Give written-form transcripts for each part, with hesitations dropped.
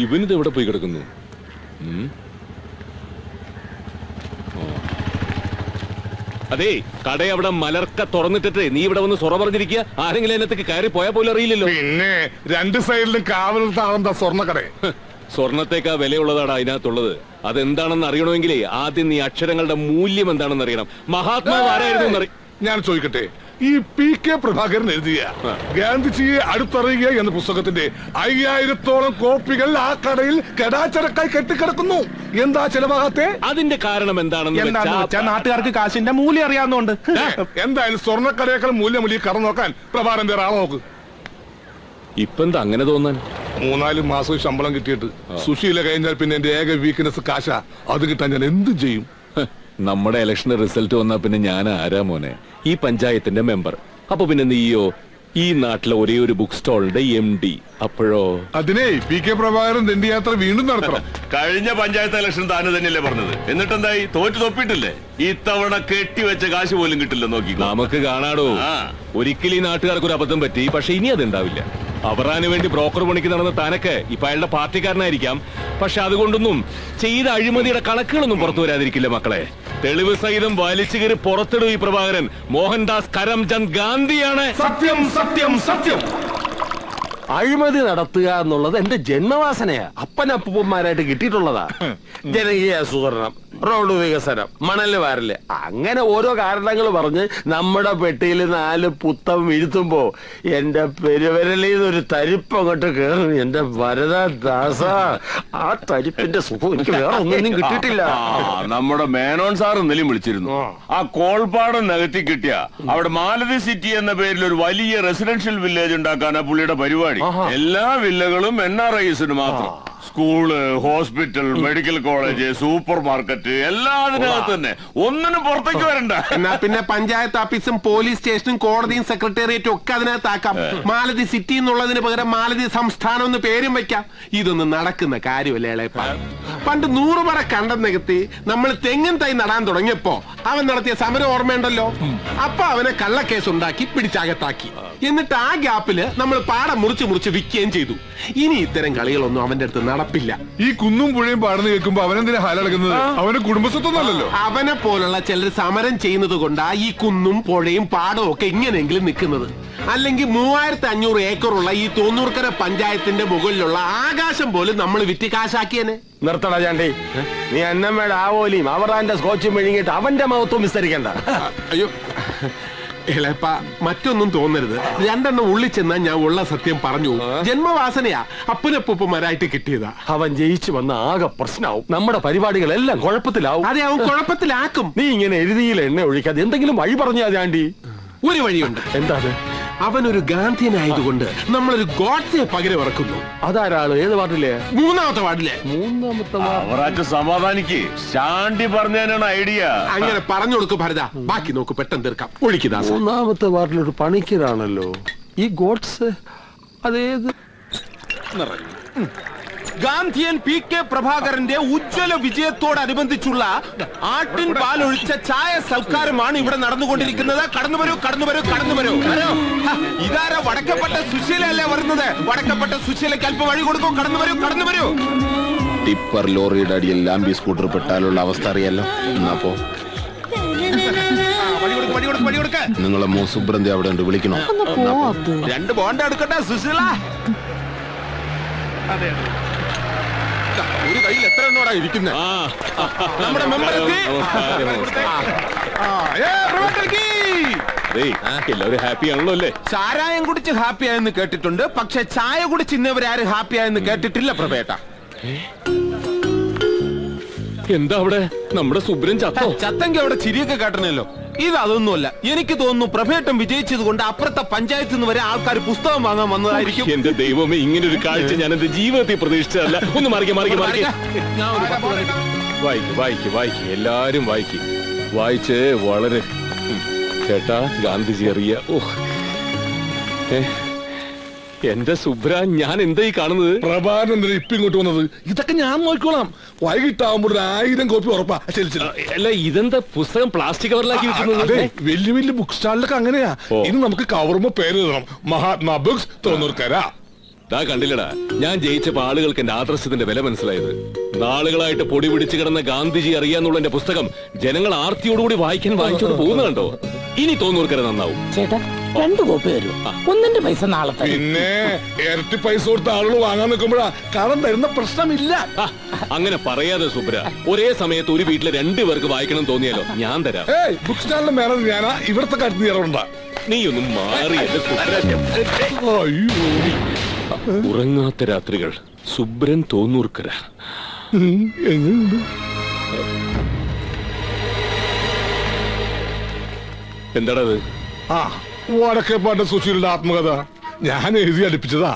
ഇവനിത് എവിടെ പോയി കിടക്കുന്നു? അതെ, കട അവിടെ മലർക്ക തുറന്നിട്ടിട്ട് നീ ഇവിടെ വന്ന് സൊറ പറഞ്ഞിരിക്കുക. ആരെങ്കിലും അതിനകത്തേക്ക് കയറി പോയാൽ പോലും അറിയില്ലല്ലോ. പിന്നെ രണ്ട് സൈഡിലും കാവലത്താണെന്താ സ്വർണ്ണക്കട. സ്വർണത്തേക്കാ വിലയുള്ളതാണ് അതിനകത്തുള്ളത്. അതെന്താണെന്ന് അറിയണമെങ്കിലേ ആദ്യം നീ അക്ഷരങ്ങളുടെ മൂല്യം എന്താണെന്ന് അറിയണം. മഹാത്മാവ് ആരായിരുന്നു ഞാൻ ചോദിക്കട്ടെ, ഈ PK പ്രഭാകരൻ എഴുതിയ ഗാന്ധിജിയെ അടുത്തറിയുക എന്ന പുസ്തകത്തിന്റെ 5000-ഓളം കോപ്പികൾ ആ കടയിൽ കടാച്ചടക്കായി കെട്ടിക്കിടക്കുന്നു. എന്താ ചെലവാകാത്തെ? അതിന്റെ കാരണം എന്താണെന്ന് നാട്ടുകാർക്ക് കാശിന്റെ മൂല്യം അറിയാവുന്നതുകൊണ്ട്. എന്തായാലും സ്വർണ്ണക്കടയേക്കാൾ മൂല്യം ഈ കട നോക്കാൻ പ്രഭാകരൻ വേറെ ആളെ നോക്ക്. ഇപ്പൊ എന്താ അങ്ങനെ തോന്നാൻ? 3-4 മാസം ശമ്പളം കിട്ടിയിട്ട് സുശീല കഴിഞ്ഞാൽ പിന്നെ എന്റെ ഏക വീക്ക്നെസ് കാശ. അത് കിട്ടാൻ ഞാൻ എന്ത് ചെയ്യും? നമ്മുടെ ഇലക്ഷൻ റിസൾട്ട് വന്നാ പിന്നെ ഞാൻ ആരാ മോനെ? ഈ പഞ്ചായത്തിന്റെ മെമ്പർ. അപ്പൊ പിന്നെ നീയോ ഈ നാട്ടിലെ ഒരേ ഒരു ബുക്ക് സ്റ്റോളിന്റെ MD. അപ്പോഴോ അതിനെ PK പ്രഭാകരൻ ദണ്ഡിയാത്ര വീണ്ടും നടത്തണം. കഴിഞ്ഞ പഞ്ചായത്ത് ഇലക്ഷൻ താന് തന്നെയല്ലേ പറഞ്ഞത്? എന്നിട്ടെന്തായി? തോറ്റു തൊപ്പിട്ടില്ലേ? ഇത്തവണ കെട്ടിവെച്ച കാശ് പോലും കിട്ടില്ല. നോക്കി നമുക്ക് കാണാടോ. ഒരിക്കലും ഈ നാട്ടുകാർക്ക് ഒരു അബദ്ധം പറ്റി, പക്ഷെ ഇനി അതുണ്ടാവില്ല. അവറാന് വേണ്ടി ബ്രോക്കർ പണിക്ക് നടന്ന താനൊക്കെ ഇപ്പൊ അയാളുടെ പാർട്ടിക്കാരനായിരിക്കാം. പക്ഷെ അതുകൊണ്ടൊന്നും ചെയ്ത അഴിമതിയുടെ കണക്കുകളൊന്നും പുറത്തു വരാതിരിക്കില്ല മക്കളെ. തെളിവ് സഹിതം വലിച്ചു കയറി പുറത്തിടും ഈ പ്രഭാകരൻ. മോഹൻദാസ് കരംചന്ദ് ഗാന്ധിയാണ്. സത്യം സത്യം സത്യം. അഴിമതി നടത്തുക എന്നുള്ളത് എന്റെ ജന്മവാസനയാ. അപ്പനപ്പൂപ്പന്മാരായിട്ട് കിട്ടിയിട്ടുള്ളതാ. ജനകീയ ആസൂത്രണം, റോഡ് വികസനം, മണല് വാരല്, അങ്ങനെ ഓരോ കാരണങ്ങൾ പറഞ്ഞ് നമ്മുടെ പെട്ടിയിൽ 4 പുത്തം വീഴ്ത്തുമ്പോ എന്റെ പെരുവരലിൽ നിന്നൊരു തരിപ്പ് അങ്ങോട്ട് കേറും. എന്റെ വരദാസ, ആ തരിപ്പിന്റെ സുഖം എനിക്ക് വേറെ ഒന്നും കിട്ടിയിട്ടില്ല. നമ്മുടെ മേനോൻ സാർ ഇന്നലെയും വിളിച്ചിരുന്നു. ആ കോൾപ്പാടം നികത്തി കിട്ടിയ അവിടെ മാലതി സിറ്റി എന്ന പേരിൽ ഒരു വലിയ റെസിഡൻഷ്യൽ വില്ലേജ് ഉണ്ടാക്കാനാ പുള്ളിയുടെ പരിപാടി. എല്ലാ വില്ലകളും NRIസിന് മാത്രം. School, hospital, medical college, super market എല്ലാം അതിനകത്ത് തന്നെ. ഒന്നിനും പുറത്തേക്ക് വരണ്ട. എന്നാ പിന്നെ പഞ്ചായത്ത് ഓഫീസും പോലീസ് സ്റ്റേഷനും കോടതിയും സെക്രട്ടേറിയറ്റും ഒക്കെ അതിനകത്താക്കാം. മാലതി സിറ്റി എന്നുള്ളതിന് പകരം മാലതി സംസ്ഥാനം എന്ന് പേരും വെക്കാം. ഇതൊന്നും നടക്കുന്ന കാര്യമല്ലേ ഇളയപ്പ? പണ്ട് 100 പറ കണ്ടം നികത്തി നമ്മൾ തെങ്ങിൻ തൈ നടാൻ തുടങ്ങിയപ്പോ അവൻ നടത്തിയ സമരം ഓർമ്മയുണ്ടല്ലോ. അപ്പൊ അവനെ കള്ളക്കേസ് ഉണ്ടാക്കി പിടിച്ചകത്താക്കി. എന്നിട്ട് ആ ഗ്യാപ്പില് നമ്മൾ പാടം മുറിച്ച് വിൽക്കുകയും ചെയ്തു. ഇനി ഇത്തരം കളികളൊന്നും അവന്റെ അടുത്ത് നടപ്പില്ല. ഈ കുന്നും പുഴയും പാടുന്ന കേൾക്കുമ്പോ അവനെന്തിനാ ഹാലടക്കുന്നത്? അവന്റെ കുടുംബസ്വത്തൊന്നല്ലോ. അവനെ പോലുള്ള ചിലർ സമരം ചെയ്യുന്നത് കൊണ്ടാ ഈ കുന്നും പുഴയും പാടവും ഒക്കെ ഇങ്ങനെയെങ്കിലും നിൽക്കുന്നത്. അല്ലെങ്കിൽ 3500 ഏക്കറുള്ള ഈ 90കര പഞ്ചായത്തിന്റെ മുകളിലുള്ള ആകാശം പോലും നമ്മൾ വിറ്റ് കാശാക്കിയനെ. നിർത്തണ ചാണ്ടി, നീ അന്നമ്മയുടെ ആവോലിയും അവറാന്റെ സ്കോച്ചും വിഴുങ്ങിയിട്ട് അവന്റെ മഹത്വം വിസ്തരിക്കണ്ട. അയ്യോ ഇളയപ്പ, മറ്റൊന്നും തോന്നരുത്. 2 ഉള്ളിൽ ചെന്നാ ഞാൻ ഉള്ള സത്യം പറഞ്ഞു. ജന്മവാസനയാ, അപ്പനപ്പൂപ്പന്മാരായിട്ട് കിട്ടിയതാ. അവൻ ജയിച്ചു വന്ന ആകെ പ്രശ്നമാവും. നമ്മുടെ പരിപാടികളെല്ലാം കുഴപ്പത്തിലാവും. അതെ, അവൻ കുഴപ്പത്തിലാക്കും. നീ ഇങ്ങനെ എഴുതിയിൽ എണ്ണ ഒഴിക്കാതെ എന്തെങ്കിലും വഴി പറഞ്ഞാ ചാണ്ടി. ഒരു വഴിയുണ്ട്. എന്താ? അവനൊരു ഗാന്ധിയനായതുകൊണ്ട് നമ്മളൊരു ഗോഡ്സെ പകരം ഇറക്കുന്നു. അതാരാള്? ഏത് വാർഡിലെ? 3ാമത്തെ വാർഡിലെ. 3ാമത്തെ അവറാറ്റ് സമാധാനിക്ക്. ശാന്തി പറഞ്ഞതിനാണ് ഐഡിയ. അങ്ങനെ പറഞ്ഞു കൊടുക്കും ഭരത. ബാക്കി നോക്ക്, പെട്ടെന്ന് തീർക്കാം. ഒഴിക്കുതാ. 3ാമത്തെ വാർഡിലൊരു പണിക്കരാണല്ലോ ഈ ഗോഡ്സ്. അതേത്? ഗാന്ധിയൻ PK പ്രഭാകരന്റെ ഉജ്ജ്വല വിജയത്തോടനുബന്ധിച്ചുള്ള ആട്ടിൻ പാലൊഴിച്ച ചായ സൽക്കാരമാണ് ഇവിടെ നടന്നുകൊണ്ടിരിക്കുന്നത്. കടന്നു വരൂ, കടന്നു വരൂ, കടന്നു വരൂ. ഇതാരാ? വടക്കപ്പെട്ട സുശീലല്ലേ വരുന്നത്? വടക്കപ്പെട്ട സുശീലയ്ക്ക് അല്പം വഴി കൊടുക്കും. കടന്നു വരൂ, കടന്നു വരൂ. ടിപ്പർ ലോറിയുടെ അടിയിൽ ലാംബി സ്കൂട്ടർ പെട്ടാലുള്ള അവസ്ഥ അറിയാലോ. എന്നപ്പോ നിങ്ങളെ മൂസുബ്രന്തി അവിടെ ഉണ്ട്, വിളിക്കണോ? 2 ബോണ്ട എടുക്കട്ടെ സുശീല. ഒരു കയ്യിൽ എത്ര എണ്ണോടാ ഇരിക്കുന്നത്? നമ്മുടെ മെമ്പർ എല്ലാവരും ഹാപ്പി ആണല്ലോ അല്ലേ? ചാരായം കുടിച്ച് ഹാപ്പി ആയെന്ന് കേട്ടിട്ടുണ്ട്, പക്ഷെ ചായ കുടിച്ച് ഇന്നവരാരും ഹാപ്പി ആയെന്ന് കേട്ടിട്ടില്ല പ്രഭേട്ട. എന്താ അവിടെ? നമ്മുടെ സുബ്രൻ ചത്തോ? ചത്തെങ്കിൽ അവിടെ ചിരിയൊക്കെ കേട്ടണല്ലോ. ഇതൊന്നുമല്ല. എനിക്ക് തോന്നുന്നു പ്രഭേട്ടം വിജയിച്ചത് കൊണ്ട് അപ്പുറത്തെ പഞ്ചായത്തിൽ നിന്ന് വരെ ആൾക്കാർ പുസ്തകം വാങ്ങാൻ വന്നതായിരിക്കും. എന്റെ ദൈവമേ, ഇങ്ങനെ ഒരു കാഴ്ച ഞാൻ എന്റെ ജീവിതത്തിൽ പ്രതീക്ഷിച്ചതല്ല. ഒന്ന് മാറിക്ക്. വായിക്ക് എല്ലാരും വായിച്ച് വളരെ. ചേട്ടാ, ഗാന്ധിജി അറിയ. എന്റെ സുബ്ര, ഞാൻ എന്താ ഈ കാണുന്നത്? പ്രഭാകരൻ എന്തിനാ ഇപ്പൊ ഇങ്ങോട്ട് വന്നത്? ഇതൊക്കെ ഞാൻ നോക്കിക്കോളാം. വൈകിട്ടാവുമ്പോൾ 1000 കോപ്പി ഉറപ്പാ. അല്ല, ഇതെന്താ പുസ്തകം പ്ലാസ്റ്റിക് കവറിലാക്കി വെക്കുന്നത്? വലിയ ബുക്ക് സ്റ്റാളിലൊക്കെ അങ്ങനെയാ. ഇനി നമുക്ക് കവറുമ്പോ പേര് എഴുതണം, മഹാത്മാ ബുക്സ് 90കര. ദാ കണ്ടില്ലടാ, ഞാൻ ജയിച്ചപ്പോ ആളുകൾക്ക് എന്റെ ആദർശത്തിന്റെ വില മനസ്സിലായത്. നാളുകളായിട്ട് പൊടി പിടിച്ചു കിടന്ന ഗാന്ധിജി അറിയാന്നുള്ള എന്റെ പുസ്തകം ജനങ്ങൾ ആർത്തിയോടുകൂടി വായിച്ചോണ്ട് പോകുന്ന കണ്ടോ? ഇനി തോന്നൂർക്കര നന്നാവും. ചേട്ടാ 2 കോപ്പി തരൂ, ഒന്നിന്റെ പൈസ നാളെ തരും. പിന്നെ ഇരട്ടി പൈസ കൊടുത്ത ആളുകൾ വാങ്ങാൻ നിൽക്കുമ്പോഴാ കടം തരുന്ന പ്രശ്നമില്ല. അങ്ങനെ പറയാതെ സുബ്ര, ഒരേ സമയത്ത് ഒരു വീട്ടിലെ 2 പേർക്ക് വായിക്കണം തോന്നിയാലോ ഞാൻ തരാം. ബുക്ക് സ്റ്റാളിന്റെ മേനർ ഞാനാ, ഇവിടത്തെ കാര്യത്തിൽ ഇറവുണ്ടാ. നീ ഒന്നും മാറി എന്റെ സുബ്ര. ഉറങ്ങാത്ത രാത്രികൾ, സുബ്രൻ തോന്നൂർക്കര. എങ്ങനെയുണ്ട്? എന്താണത്? വടക്കേപ്പാട്ട് സുശീലിന്റെ ആത്മകഥ ഞാൻ എഴുതി അടുപ്പിച്ചതാ.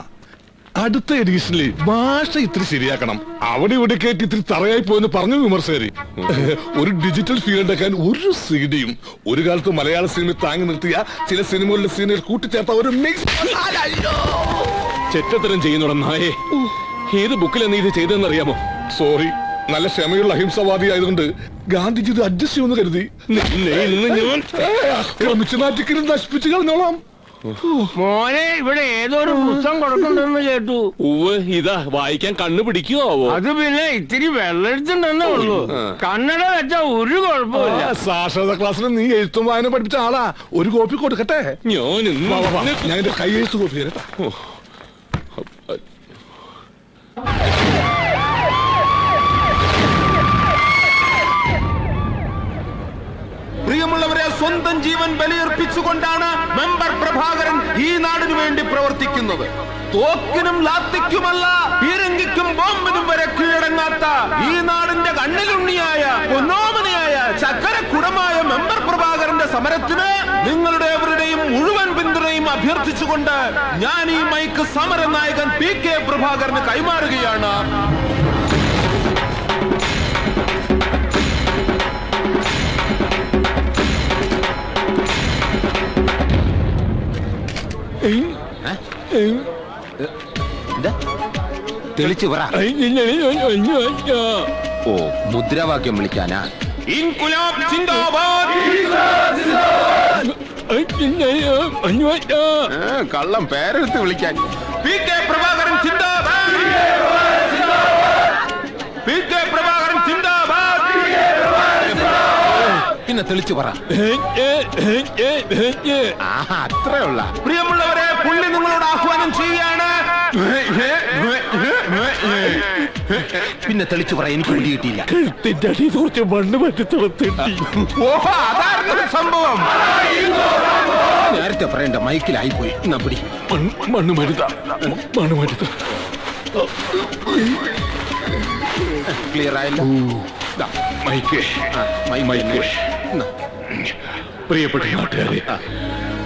അടുത്ത എഡീഷനിൽ ഭാഷ ഇത്തിരി ശരിയാക്കണം, അവിടെ ഇവിടെ കേട്ട് ഇത്തിരി തറയായി പോയെന്ന് പറഞ്ഞു വിമർശകര്. ഒരു ഡിജിറ്റൽ ഫീൽ ഉണ്ടാക്കാൻ ഒരു സീഡിയും ഒരു കാലത്ത് മലയാള സിനിമ താങ്ങി നിർത്തിയ ചില സിനിമകളിലെ സീനുകൾ കൂട്ടിച്ചേർത്ത ഒരു മിക്സ്. ചെറ്റത്തരം ചെയ്യുന്നുട നായേ, ഏത് ബുക്കിലാണ് നീ ഇത് ചെയ്തതെന്നറിയാമോ? സോറി, നല്ല ക്ഷമയുള്ള അഹിംസവാദി ആയതുകൊണ്ട് ഗാന്ധിജി ഇത് അഡ്ജസ്റ്റ് ചെയ്യുമെന്ന് കരുതി. ക്രമിച്ചു നാറ്റിക്കലും നശിപ്പിച്ചു കളഞ്ഞോളാം. മോനെ, ഇവിടെ ഏതൊരു പുസ്തകം കൊടുക്കണ്ടെന്ന് കേട്ടു. ഇതാ വായിക്കാൻ കണ്ണു പിടിക്കുവോ? അത് പിന്നെ ഇത്തിരി വെള്ളെടുത്തുണ്ടെന്നേ ഉള്ളൂ. കന്നഡ വെച്ചാ ഒരു കുഴപ്പമില്ല. സാക്ഷരതാ ക്ലാസ്സിൽ നീ എഴുത്തും വായന പഠിപ്പിച്ച ആളാ. ഒരു കോപ്പി കൊടുക്കട്ടെ? ഞാൻ എന്റെ കൈ എഴുത്ത് കോപ്പി തരട്ടാ. പ്രിയമുള്ളവരെ, സ്വന്തം ജീവൻ ബലിയർപ്പിച്ചുകൊണ്ടാണ് മെമ്പർ പ്രഭാകരൻ ഈ നാടിനു വേണ്ടി പ്രവർത്തിക്കുന്നത്. തോക്കിനും ലാത്തിക്കുമല്ല, പീരങ്കിക്കും ബോംബിനും വരെ കീഴടങ്ങാത്ത ഈ നാടിന്റെ കണ്ണിലുണ്ണിയായ പൊന്നോമനയായ ചക്കരക്കുടമായ മെമ്പർ പ്രഭാകരന്റെ സമരത്തിന് നിങ്ങളുടെ എവരുടെയും മുഴുവൻ പിന്തുണയും അഭ്യർത്ഥിച്ചുകൊണ്ട് ഞാൻ ഈ മൈക്ക് സമരനായകൻ PK പ്രഭാകരന് കൈമാറുകയാണ്. തെളിച്ചു പറ. ഓ, മുദ്രാവാക്യം വിളിക്കാനാ? ഇൻകുലാബ് സിന്ദാബാദ്. കള്ളം പേരെടുത്ത് വിളിക്കാൻ. PK പ്രഭാകരൻ സിന്ദാബാദ്. PK പ്രഭാകരൻ സിന്ദാബാദ്. പിന്നെ തെളിച്ചു പറ. അത്രേ ഉള്ള. പ്രിയമുള്ളവരെ, പുള്ളി നിങ്ങളോട് ആഹ്വാനം ചെയ്യുകയാണ്. പിന്നെ തെളിച്ചു പറ. എനിക്ക് പിടി കിട്ടിയില്ല. മണ്ണ് പറ്റി ഓഹോ, അതായിരുന്നു സംഭവം. നേരത്തെ പറയണ്ട, മൈക്കിലായിപ്പോയി. എന്നാ പിടി. മണ്ണ് മരുത. ക്ലിയർ ആയല്ലോ. മൈക്ക്. പ്രിയപ്പെട്ട നാട്ടുകാരെ,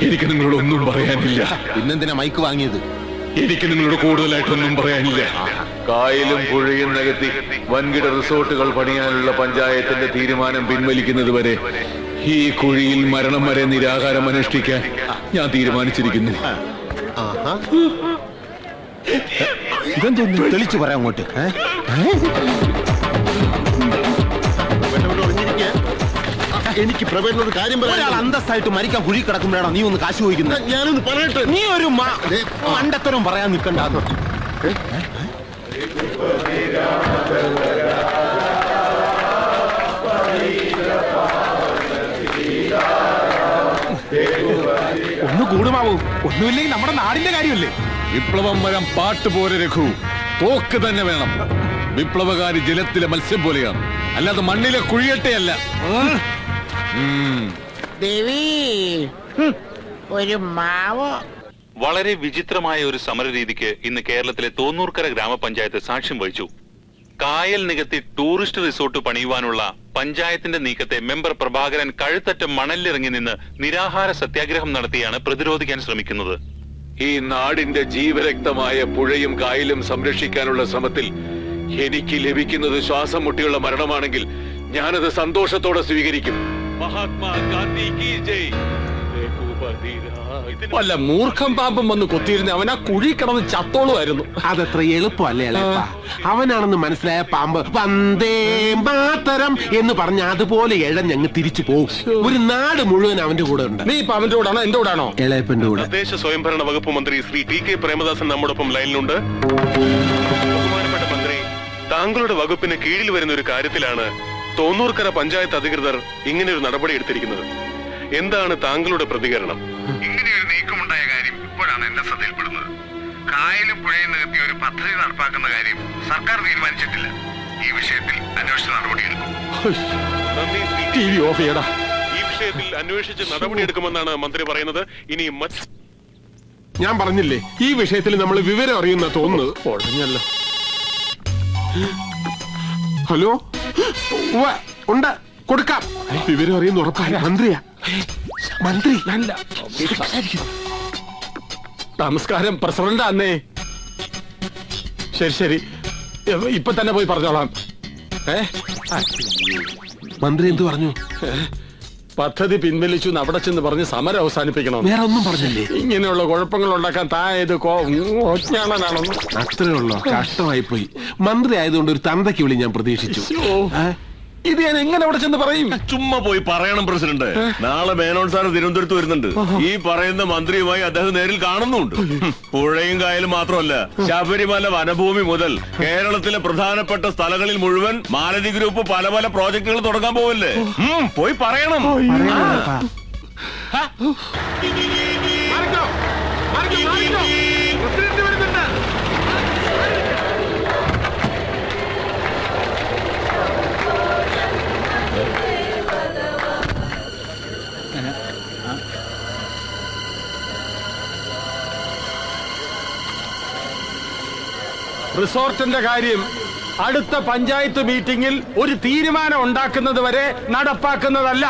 എനിക്ക് നിങ്ങളോട് ഒന്നും പറയാനില്ല. പിന്നെന്തിനാ മൈക്ക് വാങ്ങിയത്? എനിക്ക് നിങ്ങളോട് കൂടുതലായിട്ടൊന്നും പറയാനില്ല. കായലും പുഴയും നികത്തി വൻകിട റിസോർട്ടുകൾ പണിയാനുള്ള പഞ്ചായത്തിന്റെ തീരുമാനം പിൻവലിക്കുന്നത് വരെ ഈ കുഴിയിൽ മരണം വരെ നിരാഹാരം അനുഷ്ഠിക്കാൻ ഞാൻ തീരുമാനിച്ചിരിക്കുന്നു. ഇതെന്തോന്നു? തെളിച്ചു പറയാം അങ്ങോട്ട്. എനിക്ക് പ്രവേശനോട് കാര്യം ഒരാൾ അന്തസ്സായിട്ട് മരിക്കാൻ കുഴി കിടക്കുമ്പോഴാണോ നീ ഒന്ന് കാശ് ചോദിക്കുന്നത്? ഞാനൊന്ന് പറയട്ടെ. നീ ഒരു മണ്ടത്തരം പറയാൻ നിൽക്കണ്ട. ഒന്ന് കൂടുമാവൂ. ഒന്നുമില്ലെങ്കിൽ നമ്മുടെ നാടിന്റെ കാര്യമല്ലേ. വിപ്ലവം വരാൻ പാട്ട് പോലെ രഘു, തോക്ക് തന്നെ വേണം. വിപ്ലവകാരി ജലത്തിലെ മത്സ്യം പോലെയാണ്, അല്ലാതെ മണ്ണിലെ കുഴിയട്ടയല്ല. ദേവി, ഒരു മാവോ. വളരെ വിചിത്രമായ ഒരു സമരരീതിക്ക് ഇന്ന് കേരളത്തിലെ തോന്നൂർക്കര ഗ്രാമപഞ്ചായത്ത് സാക്ഷ്യം വഹിച്ചു. കായൽ നികത്തി ടൂറിസ്റ്റ് റിസോർട്ട് പണിയുവാനുള്ള പഞ്ചായത്തിന്റെ നീക്കത്തെ മെമ്പർ പ്രഭാകരൻ കഴുത്തറ്റം മണലിലിറങ്ങി നിന്ന് നിരാഹാര സത്യാഗ്രഹം നടത്തിയാണ് പ്രതിരോധിക്കാൻ ശ്രമിക്കുന്നത്. ഈ നാടിന്റെ ജീവരക്തമായ പുഴയും കായലും സംരക്ഷിക്കാനുള്ള ശ്രമത്തിൽ എനിക്ക് ലഭിക്കുന്നത് ശ്വാസം മുട്ടിയുള്ള മരണമാണെങ്കിൽ ഞാനത് സന്തോഷത്തോടെ സ്വീകരിക്കും. മഹാത്മാ ഗാന്ധി കി ജയ്. രഘുപതി രാഘവ വല്ല മൂർഖം പാമ്പം വന്ന് കൊത്തിയിരുന്ന അവൻ ആ കുഴി കിടന്ന് ചത്തോളുമായിരുന്നു. അതത്ര എളുപ്പമല്ലേ ഇളയപ്പ? അവനാണെന്ന് മനസ്സിലായ പാമ്പ് വന്ദേ മാതരം എന്ന് പറഞ്ഞ അതുപോലെ എഴഞ്ഞങ്ങ് തിരിച്ചു പോകും. ഒരു നാട് മുഴുവൻ അവന്റെ കൂടെ ഉണ്ട്. നീ ഇപ്പൊ അവന്റെ കൂടാണോ എന്റെ കൂടാണോ? ഇളയപ്പന്റെ കൂടെ. തദ്ദേശ സ്വയംഭരണ വകുപ്പ് മന്ത്രി ശ്രീ ടി.കെ. പ്രേമദാസൻ നമ്മോടൊപ്പം ലൈനിലുണ്ട്. ബഹുമാനപ്പെട്ട മന്ത്രി, താങ്കളുടെ വകുപ്പിന് കീഴിൽ വരുന്ന ഒരു കാര്യത്തിലാണ് തോന്നൂർക്കര പഞ്ചായത്ത് അധികൃതർ ഇങ്ങനെ ഒരു നടപടി എടുത്തിരിക്കുന്നത്. എന്താണ് താങ്കളുടെ പ്രതികരണം? ഇങ്ങനെയൊരു നീക്കമുണ്ടായ കാര്യം ഇപ്പോഴാണ് എന്റെ ശ്രദ്ധയിൽപ്പെടുന്നത്. കായലും പുഴയും നികത്തി ഒരു പദ്ധതി നടപ്പാക്കുന്ന കാര്യം സർക്കാർ തീരുമാനിച്ചിട്ടില്ല. ഈ വിഷയത്തിൽ അന്വേഷണ നടപടിയെടുക്കും. TV ഓഫ് ചെയ്യടാ. ഈ വിഷയത്തിൽ അന്വേഷിച്ച് നടപടിയെടുക്കുമെന്നാണ് മന്ത്രി പറയുന്നത്. ഇനി ഞാൻ പറഞ്ഞില്ലേ, ഈ വിഷയത്തിൽ നമ്മൾ വിവരം അറിയുന്ന തോന്നുന്നത്. ഒഴഞ്ഞല്ലോ. ഹലോ, ഉണ്ട്, കൊടുക്കാം. വിവരം അറിയുന്ന ഉറപ്പാണ്. മന്ത്രിയാ. മന്ത്രി നമസ്കാരം പ്രസിഡന്റ് അന്നേ. ശരി ശരി, ഇപ്പൊ തന്നെ പോയി പറഞ്ഞോളാം. മന്ത്രി എന്ത് പറഞ്ഞു? പദ്ധതി പിൻവലിച്ചു അവിടെ ചെന്ന് പറഞ്ഞ് സമരം അവസാനിപ്പിക്കണം. വേറെ ഒന്നും പറഞ്ഞില്ലേ? ഇങ്ങനെയുള്ള കുഴപ്പങ്ങൾ ഉണ്ടാക്കാൻ തായത് ജ്ഞാനാണെന്ന്. അത്രേ ഉള്ളോ? കഷ്ടമായി പോയി. മന്ത്രി ആയതുകൊണ്ട് ഒരു തന്തയ്ക്ക് വിളി ഞാൻ പ്രതീക്ഷിച്ചു. ഇത് ഞാൻ എങ്ങനെ അവിടെ ചെന്ന് പറയും? ചുമ്മാ പോയി പറയണം പ്രസിഡന്റ്. നാളെ മേനോൻ സാർ തിരുവനന്തപുരത്ത് വരുന്നുണ്ട്. ഈ പറയുന്ന മന്ത്രിയുമായി അദ്ദേഹം നേരിൽ കാണുന്നുണ്ട്. പുഴയും കായലും മാത്രമല്ല, ശബരിമല വനഭൂമി മുതൽ കേരളത്തിലെ പ്രധാനപ്പെട്ട സ്ഥലങ്ങളിൽ മുഴുവൻ മാലതി ഗ്രൂപ്പ് പല പല പ്രോജക്ടുകൾ തുടങ്ങാൻ പോവല്ലേ. പോയി പറയണം. റിസോർട്ടിന്റെ കാര്യം അടുത്ത പഞ്ചായത്ത് മീറ്റിംഗിൽ ഒരു തീരുമാനം ഉണ്ടാക്കുന്നത് വരെ നടപ്പാക്കുന്നതല്ല.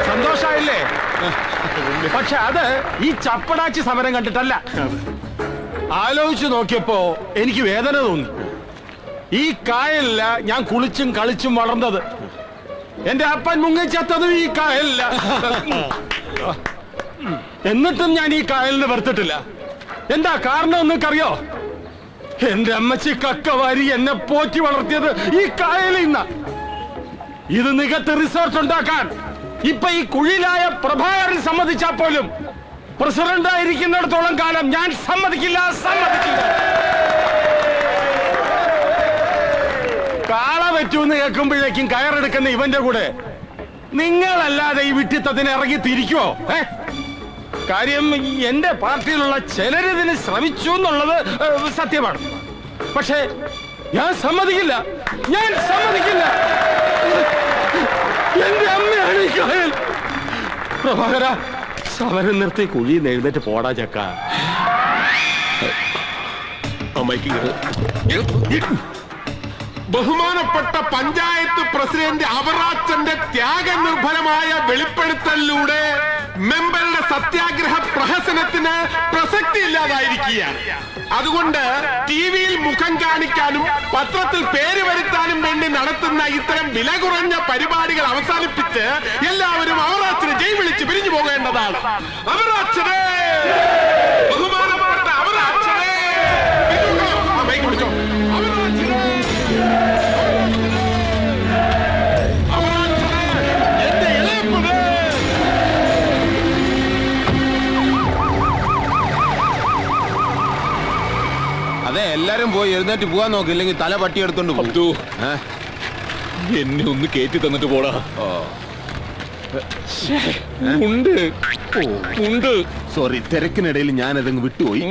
സന്തോഷായില്ലേ? പക്ഷെ അത് ഈ ചപ്പടാച്ചി സമരം കണ്ടിട്ടല്ല. ആലോചിച്ചു നോക്കിയപ്പോ എനിക്ക് വേദന തോന്നി. ഈ കായലില ഞാൻ കുളിച്ചും കളിച്ചും വളർന്നത്. എന്റെ അപ്പൻ മുങ്ങിച്ചത്തതും ഈ കായലില. എന്നിട്ടും ഞാൻ ഈ കായലിനെ വെറുത്തിട്ടില്ല. എന്താ കാരണം എന്നൊക്കറിയോ? എന്റെ അമ്മച്ചി കക്കവാരി എന്നെ പോറ്റി വളർത്തിയത് ഈ കായലിൽ നിന്ന്. ഇത് നികത്ത് റിസോർട്ട് ഉണ്ടാക്കാൻ ഇപ്പൊ ഈ കുഴിയിലായ പ്രഭാകരൻ സമ്മതിച്ചാൽ പോലും പ്രസിഡന്റ് ആയിരിക്കുന്നിടത്തോളം കാലം ഞാൻ സമ്മതിക്കില്ല. കാള പറ്റൂന്ന് കേൾക്കുമ്പോഴേക്കും കയറെടുക്കുന്ന ഇവന്റെ കൂടെ നിങ്ങളല്ലാതെ ഈ വിട്ടിത്തത്തിന് ഇറങ്ങി തിരിക്കുവോ? കാര്യം എന്റെ പാർട്ടിയിലുള്ള ചിലരിതിന് ശ്രമിച്ചു എന്നുള്ളത് സത്യമാണ്. പക്ഷേ ഞാൻ സമ്മതിക്കില്ല. എന്റെ അമ്മയാണ് ഈ കായൽ. പ്രഭാകര, സമരം നിർത്തി കുഴിയിൽ എഴുന്നേറ്റ് പോടാ ചക്ക. ബഹുമാനപ്പെട്ട പഞ്ചായത്ത് പ്രസിഡന്റ് അവറാച്ചന്റെ ത്യാഗനിർഭരമായ വെളിപ്പെടുത്തലിലൂടെ മെമ്പറുടെ സത്യാഗ്രഹ പ്രഹസനത്തിന് പ്രസക്തി ഇല്ലാതായിരിക്കുകയാണ്. അതുകൊണ്ട് ടിവിയിൽ മുഖം കാണിക്കാനും പത്രത്തിൽ പേര് വരുത്താനും വേണ്ടി നടത്തുന്ന ഇത്തരം വില കുറഞ്ഞ പരിപാടികൾ അവസാനിപ്പിച്ച് എല്ലാവരും അവറാച്ചനെ ജയ് വിളിച്ച് പിരിഞ്ഞു പോകേണ്ടതാണ്. അവറാച്ചനെ, ബഹുമാനപ്പെട്ട അവറാച്ചനെ, പിടിച്ചോ. അതെ, എല്ലാരും പോയി എഴുന്നേറ്റ് പോവാൻ നോക്ക്, ഇല്ലെങ്കിൽ തല പട്ടിയെടുത്തോണ്ട് പോകും. എന്നെ ഒന്ന് കേറ്റി തന്നിട്ട് പോടാ. ഉണ്ട്. സോറി, തിരക്കിനിടയിൽ ഞാൻ അതങ്ങ് വിട്ടുപോയി.